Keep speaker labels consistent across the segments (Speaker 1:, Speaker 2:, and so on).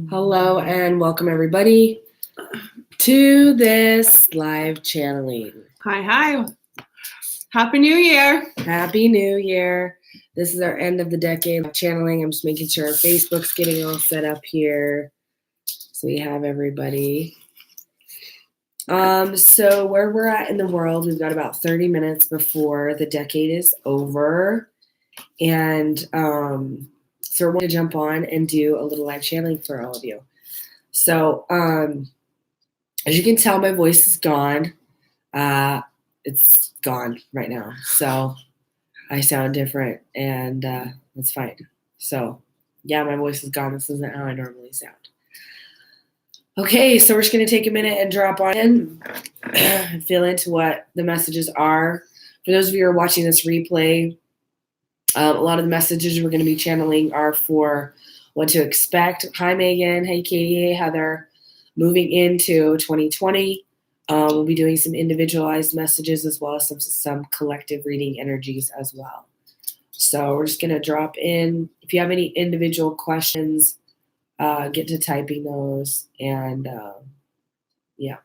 Speaker 1: Hello and welcome everybody to this live channeling.
Speaker 2: Hi. Happy New Year.
Speaker 1: Happy New Year. This is our end of the decade of channeling. I'm just making sure Facebook's getting all set up here. So we have everybody. So where we're at in the world, we've got about 30 minutes before the decade is over. And so we're going to jump on and do a little live channeling for all of you. So as you can tell, my voice is gone. It's gone right now. So I sound different, and that's fine. So yeah, my voice is gone. This isn't how I normally sound. Okay, so we're just going to take a minute and drop on in and feel into what the messages are. For those of you who are watching this replay, a lot of the messages we're going to be channeling are for what to expect. Hi, Megan. Hey, Katie. Hey, Heather. Moving into 2020, we'll be doing some individualized messages as well as some collective reading energies as well. So we're just going to drop in. If you have any individual questions, get to typing those. And yeah.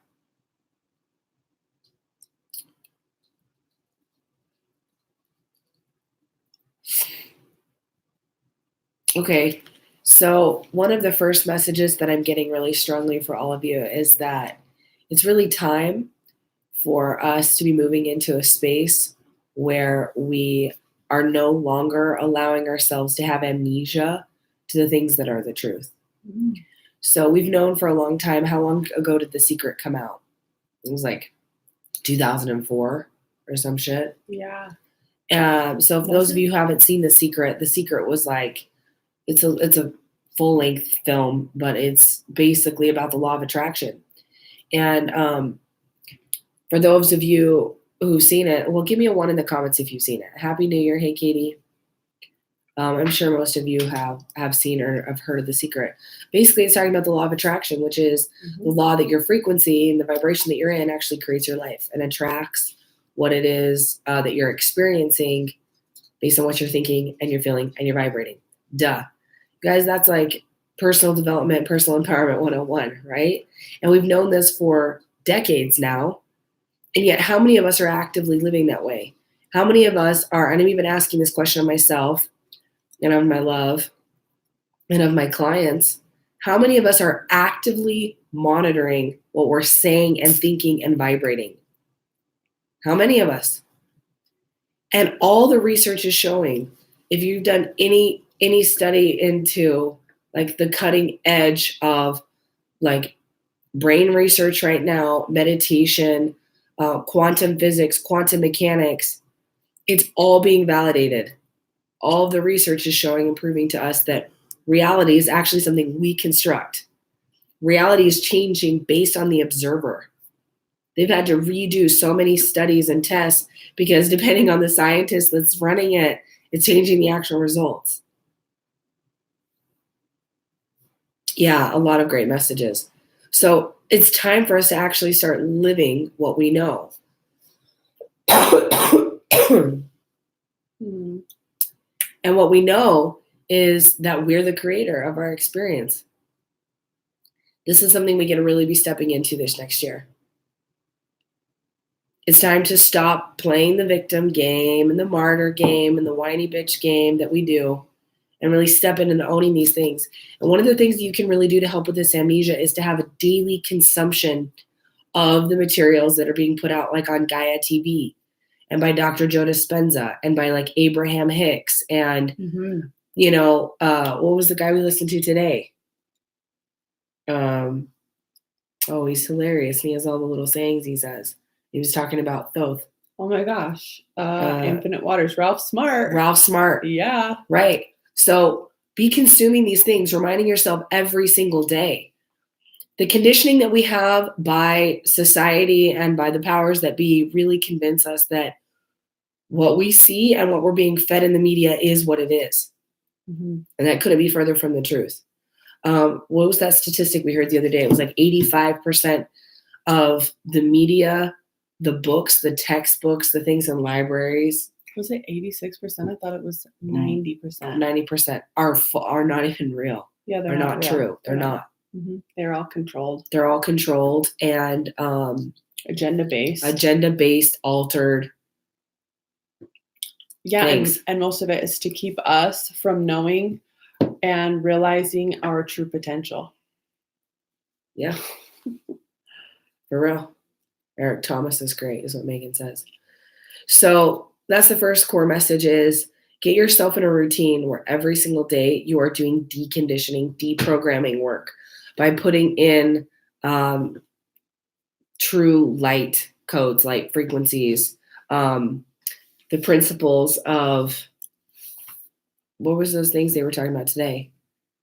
Speaker 1: Okay. So one of the first messages that I'm getting really strongly for all of you is that it's really time for us to be moving into a space where we are no longer allowing ourselves to have amnesia to the things that are the truth. Mm-hmm. So we've known for a long time. How long ago did The Secret come out? It was like 2004 or some shit.
Speaker 2: Yeah.
Speaker 1: So for those of you who haven't seen The Secret was like, it's a full-length film, but it's basically about the law of attraction. And for those of you who've seen it, well, give me a 1 in the comments if you've seen it. Happy New Year. Hey, Katie. I'm sure most of you have seen or have heard of The Secret. Basically, it's talking about the law of attraction, which is the law that your frequency and the vibration that you're in actually creates your life and attracts what it is that you're experiencing based on what you're thinking and you're feeling and you're vibrating. Duh. Guys, that's like personal development, personal empowerment 101, right? And we've known this for decades now. And yet, how many of us are actively living that way? How many of us are, and I'm even asking this question of myself and of my love and of my clients, how many of us are actively monitoring what we're saying and thinking and vibrating? How many of us? And all the research is showing, if you've done any study into like the cutting edge of like brain research right now, meditation, quantum physics, quantum mechanics, it's all being validated. All of the research is showing and proving to us that reality is actually something we construct. Reality is changing based on the observer. They've had to redo so many studies and tests because depending on the scientist that's running it, it's changing the actual results. Yeah, a lot of great messages. So it's time for us to actually start living what we know. And what we know is that we're the creator of our experience. This is something we get to really be stepping into this next year. It's time to stop playing the victim game and the martyr game and the whiny bitch game that we do and really step into owning these things. And one of the things you can really do to help with this amnesia is to have a daily consumption of the materials that are being put out, like on Gaia TV and by Dr. Joe Dispenza and by like Abraham Hicks and, what was the guy we listened to today? He's hilarious. And he has all the little sayings he says. He was talking about Thoth.
Speaker 2: Oh my gosh. Infinite Waters. Ralph Smart. Yeah.
Speaker 1: Right. So be consuming these things, reminding yourself every single day. The conditioning that we have by society and by the powers that be really convince us that what we see and what we're being fed in the media is what it is. Mm-hmm. And that couldn't be further from the truth. What was that statistic we heard the other day? It was like 85% of the media, the books, the textbooks, the things in libraries.
Speaker 2: Was it 86%? I thought it was 90%.
Speaker 1: 90% are not even real.
Speaker 2: they're
Speaker 1: are not
Speaker 2: real.
Speaker 1: true. They're not.
Speaker 2: Mm-hmm. They're all controlled.
Speaker 1: They're all controlled and
Speaker 2: agenda-based,
Speaker 1: altered.
Speaker 2: Yeah, and most of it is to keep us from knowing and realizing our true potential.
Speaker 1: Yeah. For real. Eric Thomas is great, is what Megan says. So that's the first core message is get yourself in a routine where every single day you are doing deconditioning, deprogramming work by putting in true light codes, light frequencies, the principles of, what was those things they were talking about today?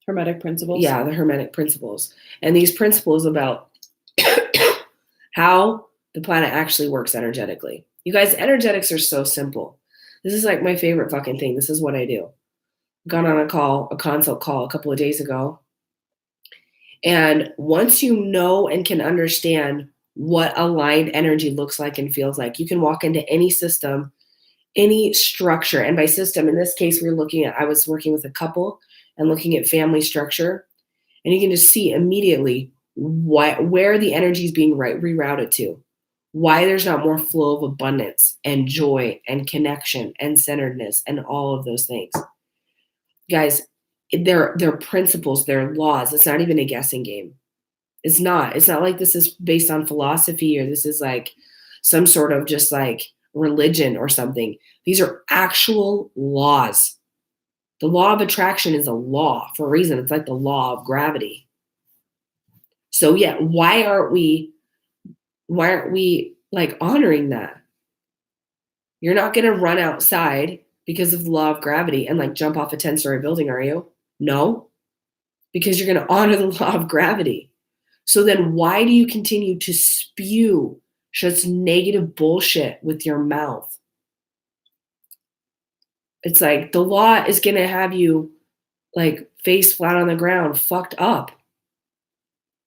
Speaker 2: Hermetic principles.
Speaker 1: Yeah, the Hermetic principles. And these principles about how the planet actually works energetically. You guys, energetics are so simple. This is like my favorite fucking thing. This is what I do. Got on a consult call a couple of days ago. And once you know and can understand what aligned energy looks like and feels like, you can walk into any system, any structure. And by system, in this case, I was working with a couple and looking at family structure. And you can just see immediately where the energy is being rerouted to, why there's not more flow of abundance and joy and connection and centeredness and all of those things. Guys, they're principles, they're laws. It's not even a guessing game. It's not like this is based on philosophy or this is like some sort of just like religion or something. These are actual laws. The law of attraction is a law for a reason. It's like the law of gravity. So yeah, why aren't we like honoring that? You're not going to run outside because of the law of gravity and like jump off a 10-story building, are you? No, because you're going to honor the law of gravity. So then why do you continue to spew such negative bullshit with your mouth? It's like the law is going to have you like face flat on the ground, fucked up.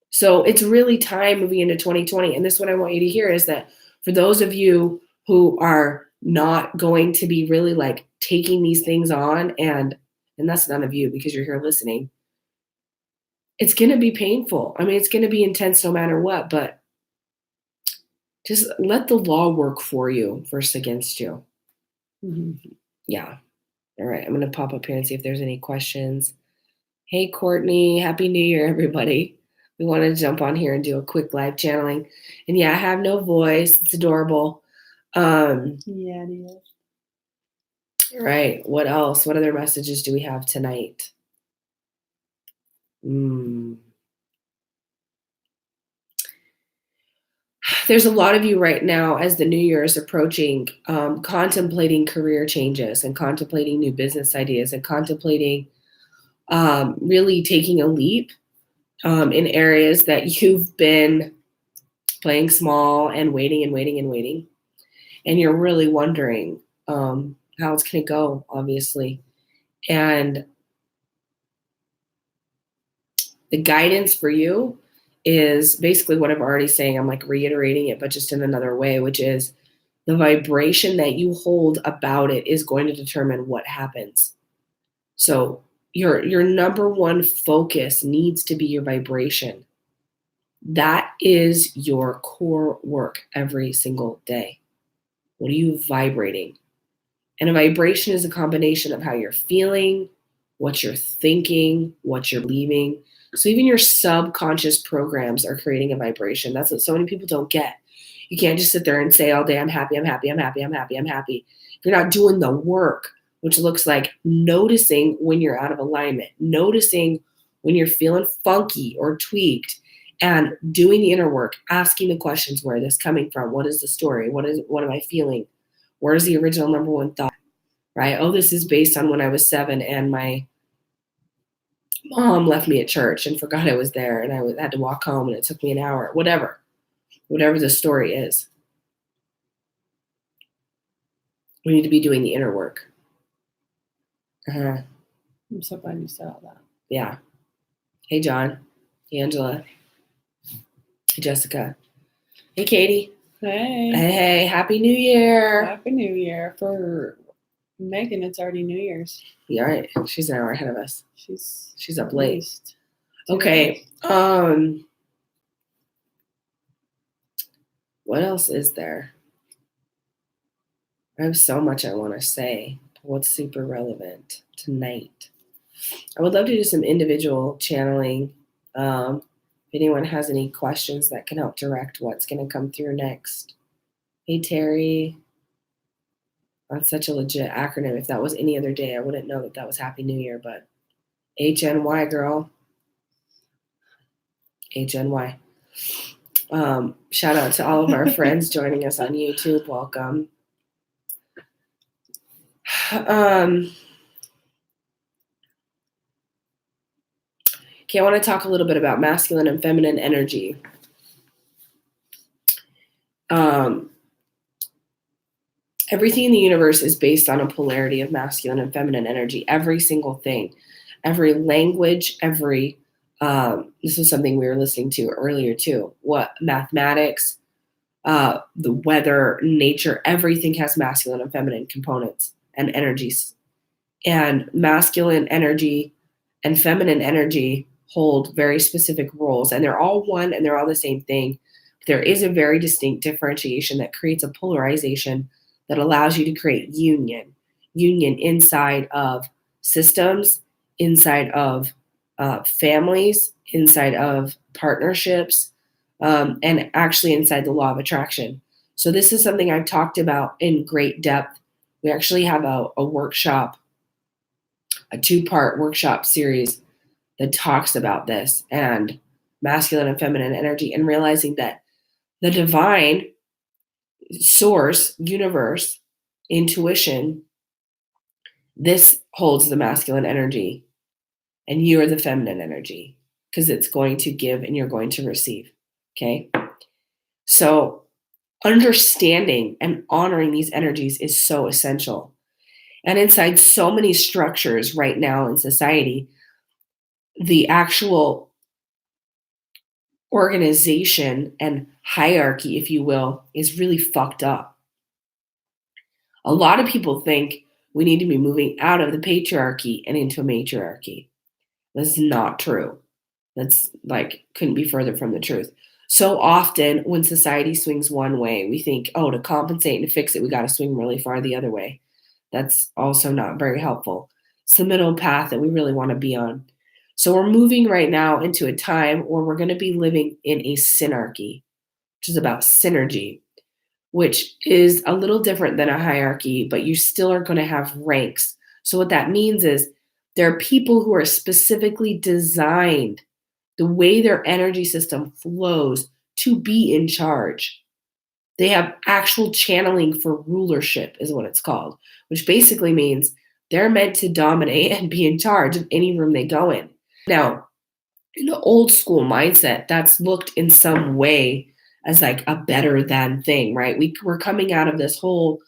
Speaker 1: So it's really time moving into 2020. And this is what I want you to hear is that for those of you who are not going to be really like taking these things on, and that's none of you because you're here listening, it's going to be painful. I mean, it's going to be intense no matter what, but just let the law work for you versus against you. Mm-hmm. Yeah. All right. I'm going to pop up here and see if there's any questions. Hey, Courtney. Happy New Year, everybody. We want to jump on here and do a quick live channeling. And yeah, I have no voice. It's adorable.
Speaker 2: Yeah, it is.
Speaker 1: All right. What else? What other messages do we have tonight? There's a lot of you right now as the new year is approaching, contemplating career changes and contemplating new business ideas and contemplating really taking a leap in areas that you've been playing small and waiting and waiting and waiting. And you're really wondering how it's going to go, obviously. And the guidance for you is basically what I'm already saying. I'm like reiterating it, but just in another way, which is the vibration that you hold about it is going to determine what happens. So your number one focus needs to be your vibration. That is your core work every single day. What are you vibrating? And a vibration is a combination of how you're feeling, what you're thinking, what you're believing. So even your subconscious programs are creating a vibration. That's what so many people don't get. You can't just sit there and say all day, I'm happy, I'm happy, I'm happy, I'm happy, I'm happy. If you're not doing the work, which looks like noticing when you're out of alignment, noticing when you're feeling funky or tweaked, and doing the inner work, asking the questions, where is this coming from? What is the story? What am I feeling? Where is the original number one thought? Right? Oh, this is based on when I was 7 and my mom left me at church and forgot I was there and I had to walk home and it took me an hour. Whatever the story is. We need to be doing the inner work.
Speaker 2: I'm so glad you said all that.
Speaker 1: Yeah. Hey, John. Hey, Angela. Hey, Jessica. Hey, Katie.
Speaker 2: Hey.
Speaker 1: Hey, Happy New Year.
Speaker 2: Happy New Year for Megan, it's already New Year's.
Speaker 1: Yeah, right. She's an hour ahead of us.
Speaker 2: She's
Speaker 1: up
Speaker 2: at
Speaker 1: late.
Speaker 2: least 2
Speaker 1: Okay.
Speaker 2: hours.
Speaker 1: What else is there? I have so much I want to say. What's super relevant tonight? I would love to do some individual channeling. If anyone has any questions that can help direct what's going to come through next. Hey, Terry. That's such a legit acronym. If that was any other day, I wouldn't know that was Happy New Year, but HNY, girl. HNY. Shout out to all of our friends joining us on YouTube. Welcome. Okay, I want to talk a little bit about masculine and feminine energy. Everything in the universe is based on a polarity of masculine and feminine energy. Every single thing, every language, this is something we were listening to earlier too. What mathematics, the weather, nature, everything has masculine and feminine components and energies. And masculine energy and feminine energy hold very specific roles, and they're all one and they're all the same thing. There is a very distinct differentiation that creates a polarization that allows you to create union inside of systems, inside of families, inside of partnerships, and actually inside the law of attraction. So this is something I've talked about in great depth. We actually have a workshop, a 2-part workshop series that talks about this and masculine and feminine energy, and realizing that the divine source, universe, intuition, this holds the masculine energy and you are the feminine energy, because it's going to give and you're going to receive. Okay. So understanding and honoring these energies is so essential. And inside so many structures right now in society, the actual organization and hierarchy, if you will, is really fucked up. A lot of people think we need to be moving out of the patriarchy and into a matriarchy. That's not true. That's couldn't be further from the truth. So often when society swings one way, we think, oh, to compensate and to fix it, we got to swing really far the other way. That's also not very helpful. It's the middle path that we really want to be on. So we're moving right now into a time where we're going to be living in a synarchy, which is about synergy, which is a little different than a hierarchy, but you still are going to have ranks. So what that means is there are people who are specifically designed, the way their energy system flows, to be in charge. They have actual channeling for rulership, is what it's called, which basically means they're meant to dominate and be in charge of any room they go in. Now, in the old school mindset, that's looked in some way as like a better than thing, right? We're coming out of this whole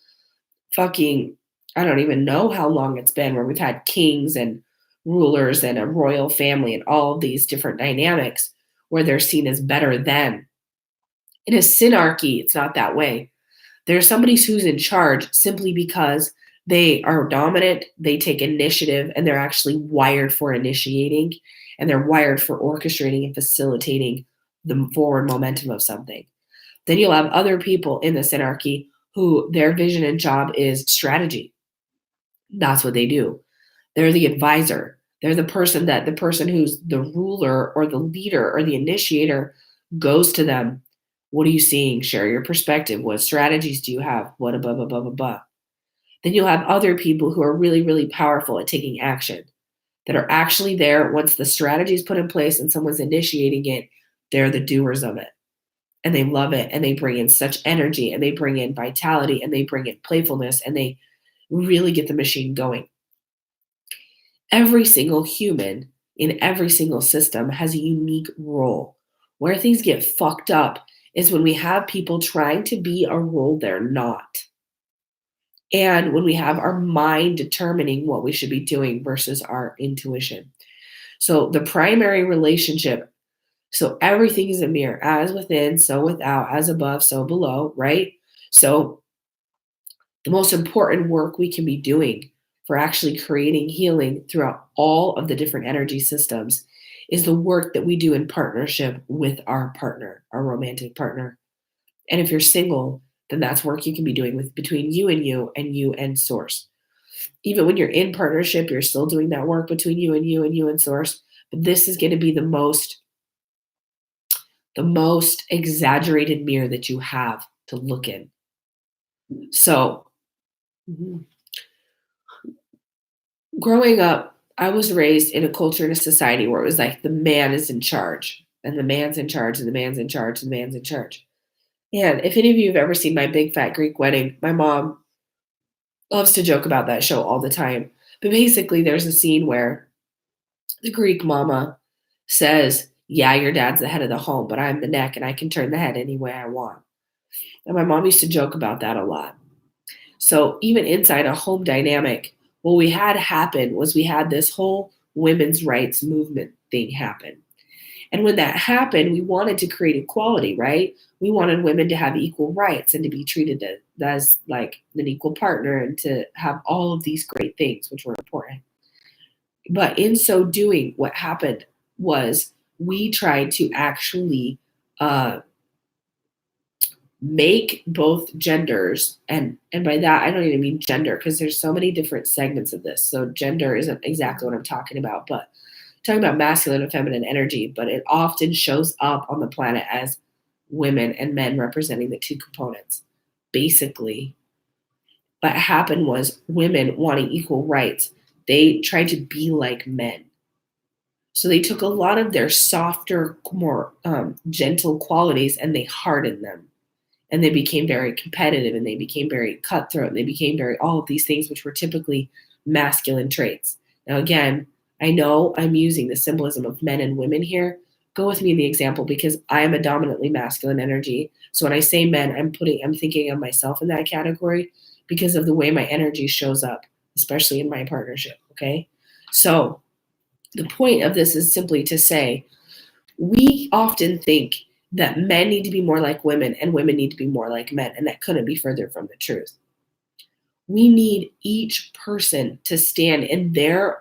Speaker 1: fucking, I don't even know how long it's been, where we've had kings and rulers and a royal family and all of these different dynamics where they're seen as better than. In a synarchy, it's not that way. There's somebody who's in charge simply because they are dominant, they take initiative, and they're actually wired for initiating, and they're wired for orchestrating and facilitating the forward momentum of something. Then you'll have other people in the synarchy who their vision and job is strategy. That's what they do. They're the advisor. They're the person who's the ruler or the leader or the initiator goes to them. What are you seeing? Share your perspective. What strategies do you have? What blah, blah, blah, blah, blah. Then you'll have other people who are really, really powerful at taking action, that are actually there once the strategy is put in place and someone's initiating it. They're the doers of it. And they love it. And they bring in such energy and they bring in vitality and they bring in playfulness and they really get the machine going. Every single human in every single system has a unique role. Where things get fucked up is when we have people trying to be a role they're not. And when we have our mind determining what we should be doing versus our intuition. So the primary relationship, so everything is a mirror, as within, so without, as above, so below, right? So The most important work we can be doing for actually creating healing throughout all of the different energy systems is the work that we do in partnership with our partner, our romantic partner. And if you're single, then that's work you can be doing with between you and source. Even when you're in partnership, you're still doing that work between you and source. But this is going to be the most exaggerated mirror that you have to look in. So
Speaker 2: Mhm.
Speaker 1: growing up, I was raised in a culture and a society where it was like the man is in charge, and the man's in charge, and the man's in charge, and the man's in charge. And if any of you have ever seen My Big Fat Greek Wedding, my mom loves to joke about that show all the time. But basically, there's a scene where the Greek mama says, "Yeah, your dad's the head of the home, but I'm the neck and I can turn the head any way I want." And my mom used to joke about that a lot. So even inside a home dynamic, what we had happen was we had this whole women's rights movement thing happen. And when that happened, we wanted to create equality, right? We wanted women to have equal rights and to be treated as like an equal partner and to have all of these great things, which were important. But in so doing, what happened was we tried to actually uh, make both genders, and by that I don't even mean gender because there's so many different segments of this. So gender isn't exactly what I'm talking about, but I'm talking about masculine and feminine energy, but it often shows up on the planet as women and men representing the two components. Basically, what happened was women wanting equal rights, they tried to be like men. So they took a lot of their softer, more gentle qualities and they hardened them. And they became very competitive and they became very cutthroat. And they became very, all of these things, which were typically masculine traits. Now, again, I know I'm using the symbolism of men and women here. Go with me in the example because I am a dominantly masculine energy. So when I say men, I'm thinking of myself in that category because of the way my energy shows up, especially in my partnership. Okay. So the point of this is simply to say we often think that men need to be more like women and women need to be more like men, and that couldn't be further from the truth. We need each person to stand in their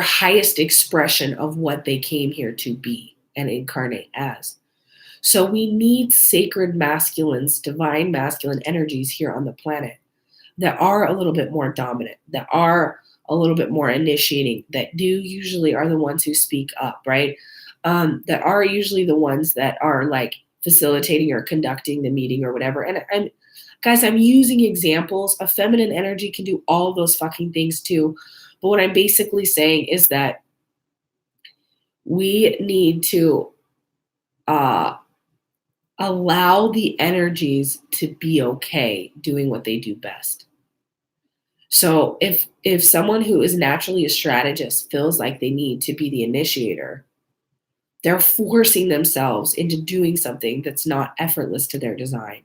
Speaker 1: highest expression of what they came here to be and incarnate as. So we need sacred masculines, divine masculine energies here on the planet that are a little bit more dominant, that are a little bit more initiating, that do usually are the ones who speak up, right? That are usually the ones that are like facilitating or conducting the meeting or whatever. And guys, I'm using examples. A feminine energy can do all those fucking things too. But what I'm basically saying is that we need to uh, allow the energies to be okay doing what they do best. So if someone who is naturally a strategist feels like they need to be the initiator, they're forcing themselves into doing something that's not effortless to their design.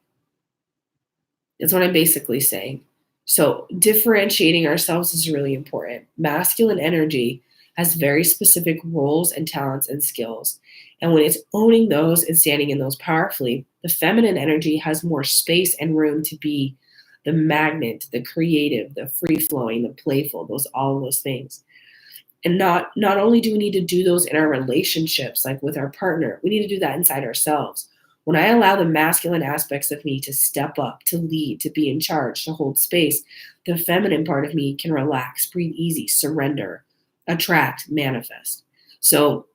Speaker 1: That's what I'm basically saying. So differentiating ourselves is really important. Masculine energy has very specific roles and talents and skills. And when it's owning those and standing in those powerfully, the feminine energy has more space and room to be the magnet, the creative, the free flowing, the playful, all of those things. And not only do we need to do those in our relationships, like with our partner, we need to do that inside ourselves. When I allow the masculine aspects of me to step up, to lead, to be in charge, to hold space, the feminine part of me can relax, breathe easy, surrender, attract, manifest. So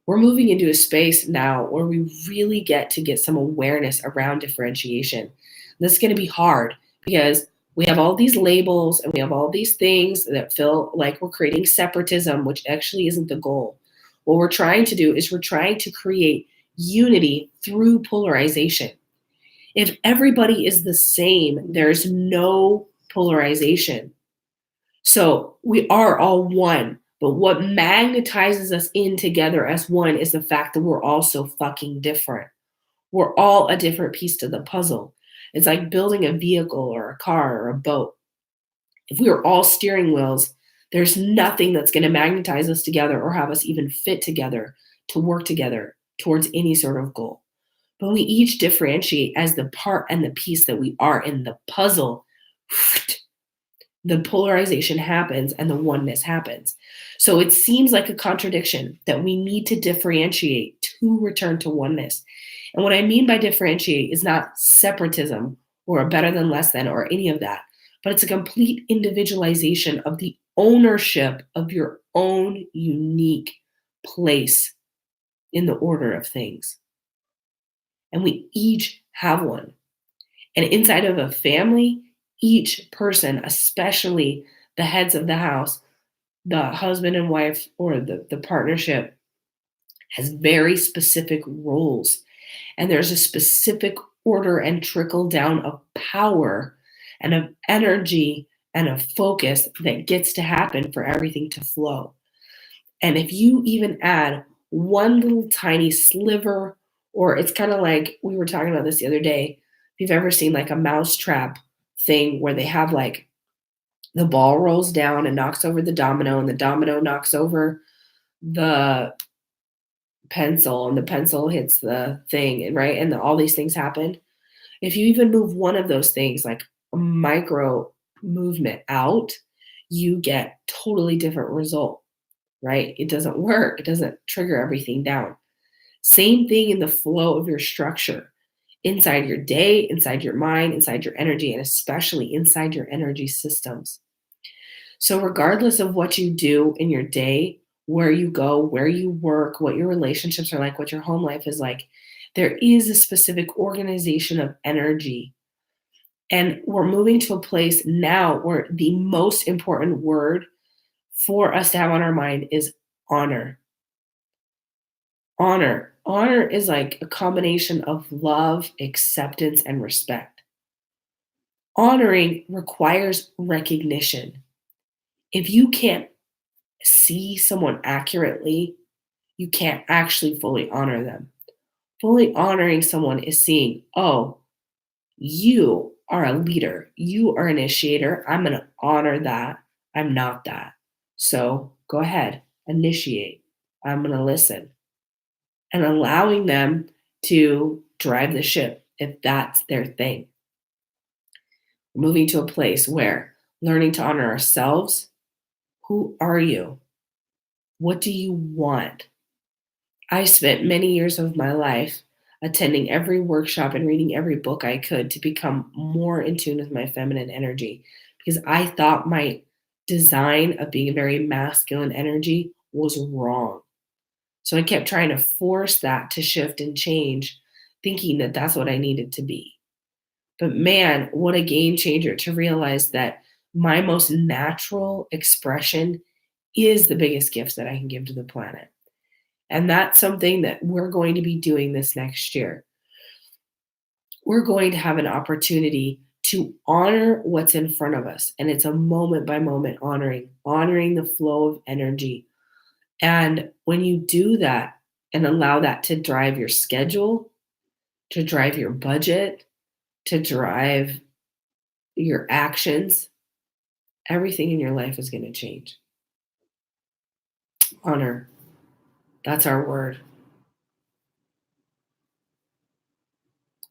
Speaker 1: we're moving into a space now where we really get to get some awareness around differentiation. This is going to be hard because we have all these labels and we have all these things that feel like we're creating separatism, which actually isn't the goal. What we're trying to do is we're trying to create unity through polarization. If everybody is the same, there's no polarization. So we are all one. But what magnetizes us in together as one is the fact that we're all so fucking different. We're all a different piece to the puzzle. It's like building a vehicle or a car or a boat. If we were all steering wheels, there's nothing that's going to magnetize us together or have us even fit together to work together towards any sort of goal. But we each differentiate as the part and the piece that we are in the puzzle. The polarization happens and the oneness happens. So it seems like a contradiction that we need to differentiate to return to oneness. And what I mean by differentiate is not separatism or a better than less than or any of that, but it's a complete individualization of the ownership of your own unique place in the order of things. And we each have one. And inside of a family, each person, especially the heads of the house, the husband and wife, or the partnership, has very specific roles. And there's a specific order and trickle down of power and of energy and of focus that gets to happen for everything to flow. And if you even add one little tiny sliver, or it's kind of like we were talking about this the other day, if you've ever seen like a mousetrap thing where they have like the ball rolls down and knocks over the domino, and the domino knocks over the pencil, and the pencil hits the thing, right? And all these things happen. If you even move one of those things, like a micro movement out, you get totally different result, right? It doesn't work. It doesn't trigger everything down. Same thing in the flow of your structure inside your day, inside your mind, inside your energy, and especially inside your energy systems. So, regardless of what you do in your day, where you go, where you work, what your relationships are like, what your home life is like, there is a specific organization of energy. And we're moving to a place now where the most important word for us to have on our mind is honor. Honor. Honor is like a combination of love, acceptance, and respect. Honoring requires recognition. If you can't see someone accurately, you can't actually fully honor them. Fully honoring someone is seeing, oh, you are a leader, you are an initiator. I'm going to honor that. I'm not that. So go ahead, initiate. I'm going to listen. And allowing them to drive the ship if that's their thing. Moving to a place where learning to honor ourselves. Who are you? What do you want? I spent many years of my life attending every workshop and reading every book I could to become more in tune with my feminine energy because I thought my design of being a very masculine energy was wrong. So I kept trying to force that to shift and change, thinking that that's what I needed to be. But man, what a game changer to realize that my most natural expression is the biggest gift that I can give to the planet. And that's something that we're going to be doing this next year. We're going to have an opportunity to honor what's in front of us. And it's a moment by moment honoring the flow of energy. And when you do that and allow that to drive your schedule, to drive your budget, to drive your actions, everything in your life is going to change. Honor. That's our word.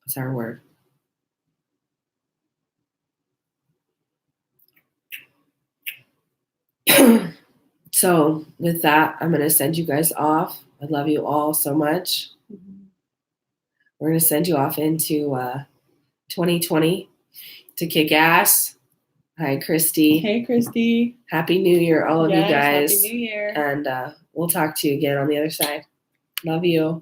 Speaker 1: That's our word. So, with that, I'm going to send you guys off. I love you all so much. We're going to send you off into 2020 to kick ass. Hi, Christy.
Speaker 2: Hey, Christy.
Speaker 1: Happy New Year, all of you guys.
Speaker 2: Happy New Year.
Speaker 1: And we'll talk to you again on the other side. Love you.